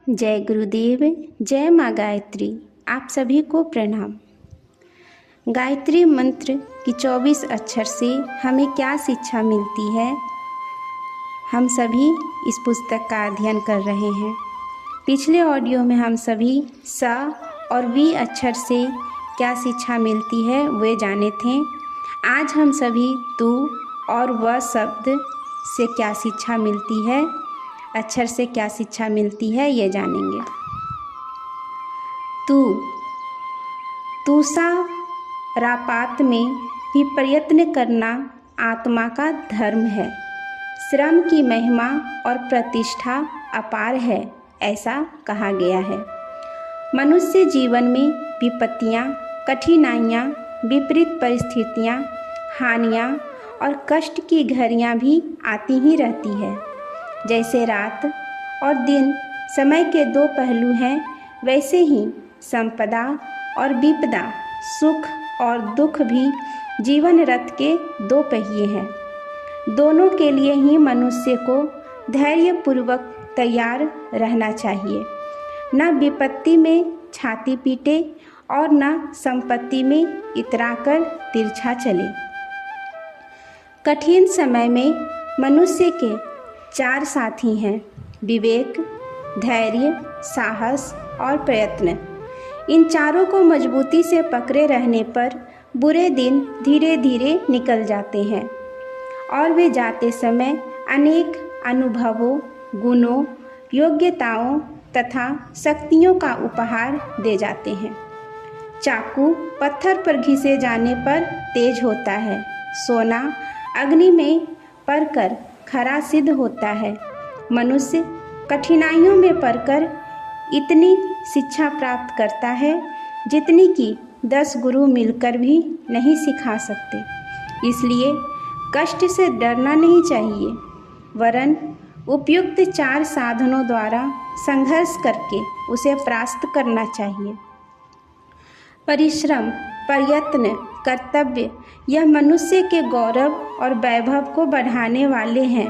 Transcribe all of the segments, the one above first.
जय गुरुदेव, जय माँ गायत्री। आप सभी को प्रणाम। गायत्री मंत्र की 24 अक्षर से हमें क्या शिक्षा मिलती है, हम सभी इस पुस्तक का अध्ययन कर रहे हैं। पिछले ऑडियो में हम सभी स और वी अक्षर से क्या शिक्षा मिलती है वे जाने थे। आज हम सभी तू और व शब्द से क्या शिक्षा मिलती है, अक्षर से क्या शिक्षा मिलती है, ये जानेंगे। तूसा रापात में भी प्रयत्न करना आत्मा का धर्म है। श्रम की महिमा और प्रतिष्ठा अपार है, ऐसा कहा गया है। मनुष्य जीवन में विपत्तियाँ, कठिनाइयाँ, विपरीत परिस्थितियाँ, हानियाँ और कष्ट की घड़ियाँ भी आती ही रहती है। जैसे रात और दिन समय के दो पहलू हैं, वैसे ही संपदा और विपदा, सुख और दुख भी जीवन रथ के दो पहिए हैं। दोनों के लिए ही मनुष्य को धैर्यपूर्वक तैयार रहना चाहिए। न विपत्ति में छाती पीटे और न संपत्ति में इतराकर तिरछा चले। कठिन समय में मनुष्य के 4 साथी हैं: विवेक, धैर्य, साहस और प्रयत्न। इन चारों को मजबूती से पकड़े रहने पर बुरे दिन धीरे धीरे निकल जाते हैं और वे जाते समय अनेक अनुभवों, गुणों, योग्यताओं तथा शक्तियों का उपहार दे जाते हैं। चाकू पत्थर पर घिसे जाने पर तेज होता है, सोना अग्नि में पड़कर खरा सिद्ध होता है। मनुष्य कठिनाइयों में पड़कर इतनी शिक्षा प्राप्त करता है जितनी कि 10 गुरु मिलकर भी नहीं सिखा सकते। इसलिए कष्ट से डरना नहीं चाहिए, वरन उपयुक्त 4 साधनों द्वारा संघर्ष करके उसे परास्त करना चाहिए। परिश्रम, प्रयत्न, कर्तव्य यह मनुष्य के गौरव और वैभव को बढ़ाने वाले हैं।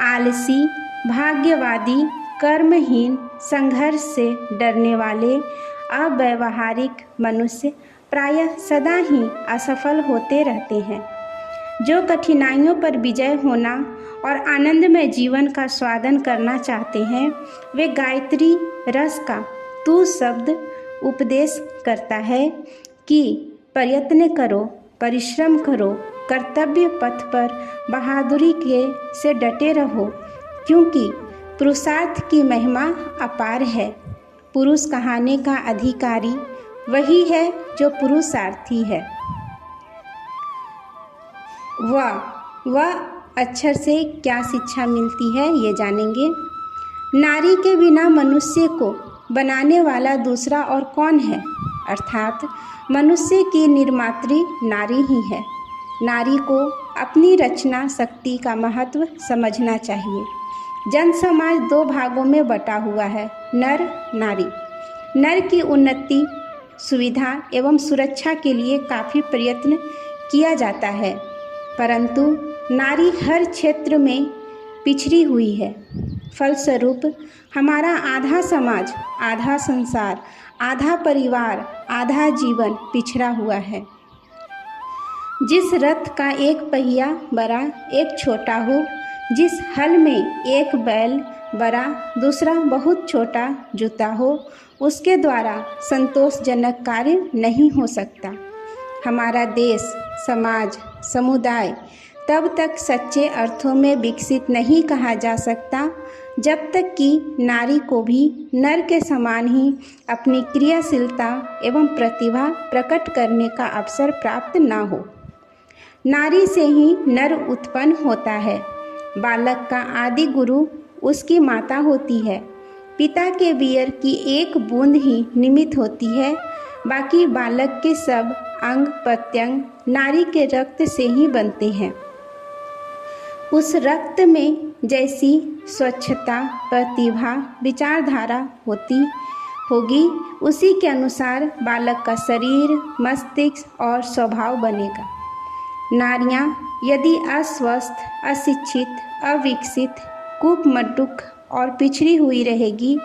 आलसी, भाग्यवादी, कर्महीन, संघर्ष से डरने वाले अव्यावहारिक मनुष्य प्रायः सदा ही असफल होते रहते हैं। जो कठिनाइयों पर विजय होना और आनंदमय जीवन का स्वादन करना चाहते हैं, वे गायत्री रस का तू शब्द उपदेश करता है कि प्रयत्न करो, परिश्रम करो, कर्तव्य पथ पर बहादुरी से डटे रहो, क्योंकि पुरुषार्थ की महिमा अपार है। पुरुष कहाने का अधिकारी वही है जो पुरुषार्थी है। वह अक्षर से क्या शिक्षा मिलती है, ये जानेंगे। नारी के बिना मनुष्य को बनाने वाला दूसरा और कौन है, अर्थात मनुष्य की निर्मात्री नारी ही है। नारी को अपनी रचना शक्ति का महत्व समझना चाहिए। जन समाज 2 भागों में बटा हुआ है, नर नारी। नर की उन्नति, सुविधा एवं सुरक्षा के लिए काफ़ी प्रयत्न किया जाता है, परंतु नारी हर क्षेत्र में पिछड़ी हुई है। फलस्वरूप हमारा आधा समाज, आधा संसार, आधा परिवार, आधा जीवन पिछड़ा हुआ है। जिस रथ का एक पहिया बड़ा एक छोटा हो, जिस हल में एक बैल बड़ा दूसरा बहुत छोटा जुता हो, उसके द्वारा संतोषजनक कार्य नहीं हो सकता। हमारा देश, समाज, समुदाय तब तक सच्चे अर्थों में विकसित नहीं कहा जा सकता जब तक कि नारी को भी नर के समान ही अपनी क्रियाशीलता एवं प्रतिभा प्रकट करने का अवसर प्राप्त ना हो। नारी से ही नर उत्पन्न होता है। बालक का आदि गुरु उसकी माता होती है। पिता के बियर की एक बूंद ही निमित्त होती है, बाकी बालक के सब अंग प्रत्यंग नारी के रक्त से ही बनते हैं। उस रक्त में जैसी स्वच्छता, प्रतिभा, विचारधारा होगी, उसी के अनुसार बालक का शरीर, मस्तिष्क और स्वभाव बनेगा। नारियां यदि अस्वस्थ, अशिक्षित, अविकसित, कूपमंडूक और पिछड़ी हुई रहेगी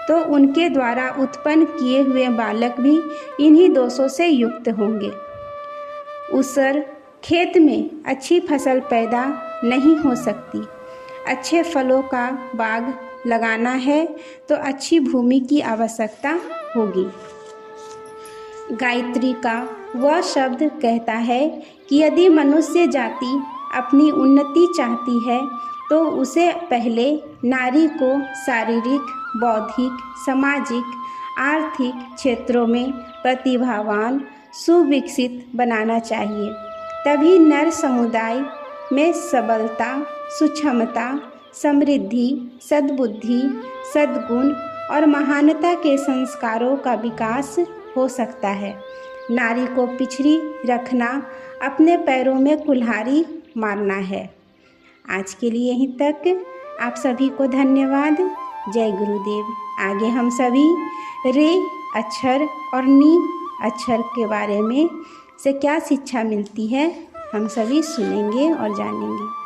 तो उनके द्वारा उत्पन्न किए हुए बालक भी इन्हीं दोषों से युक्त होंगे। उसर खेत में अच्छी फसल पैदा नहीं हो सकती। अच्छे फलों का बाग लगाना है तो अच्छी भूमि की आवश्यकता होगी। गायत्री का वह शब्द कहता है कि यदि मनुष्य जाति अपनी उन्नति चाहती है तो उसे पहले नारी को शारीरिक, बौद्धिक, सामाजिक, आर्थिक क्षेत्रों में प्रतिभावान, सुविकसित बनाना चाहिए। तभी नर समुदाय में सबलता, सुक्षमता, समृद्धि, सद्बुद्धि, सद्गुण और महानता के संस्कारों का विकास हो सकता है। नारी को पिछड़ी रखना अपने पैरों में कुल्हाड़ी मारना है। आज के लिए यहीं तक। आप सभी को धन्यवाद। जय गुरुदेव। आगे हम सभी रे अक्षर और नी अक्षर के बारे में से क्या शिक्षा मिलती है हम सभी सुनेंगे और जानेंगे।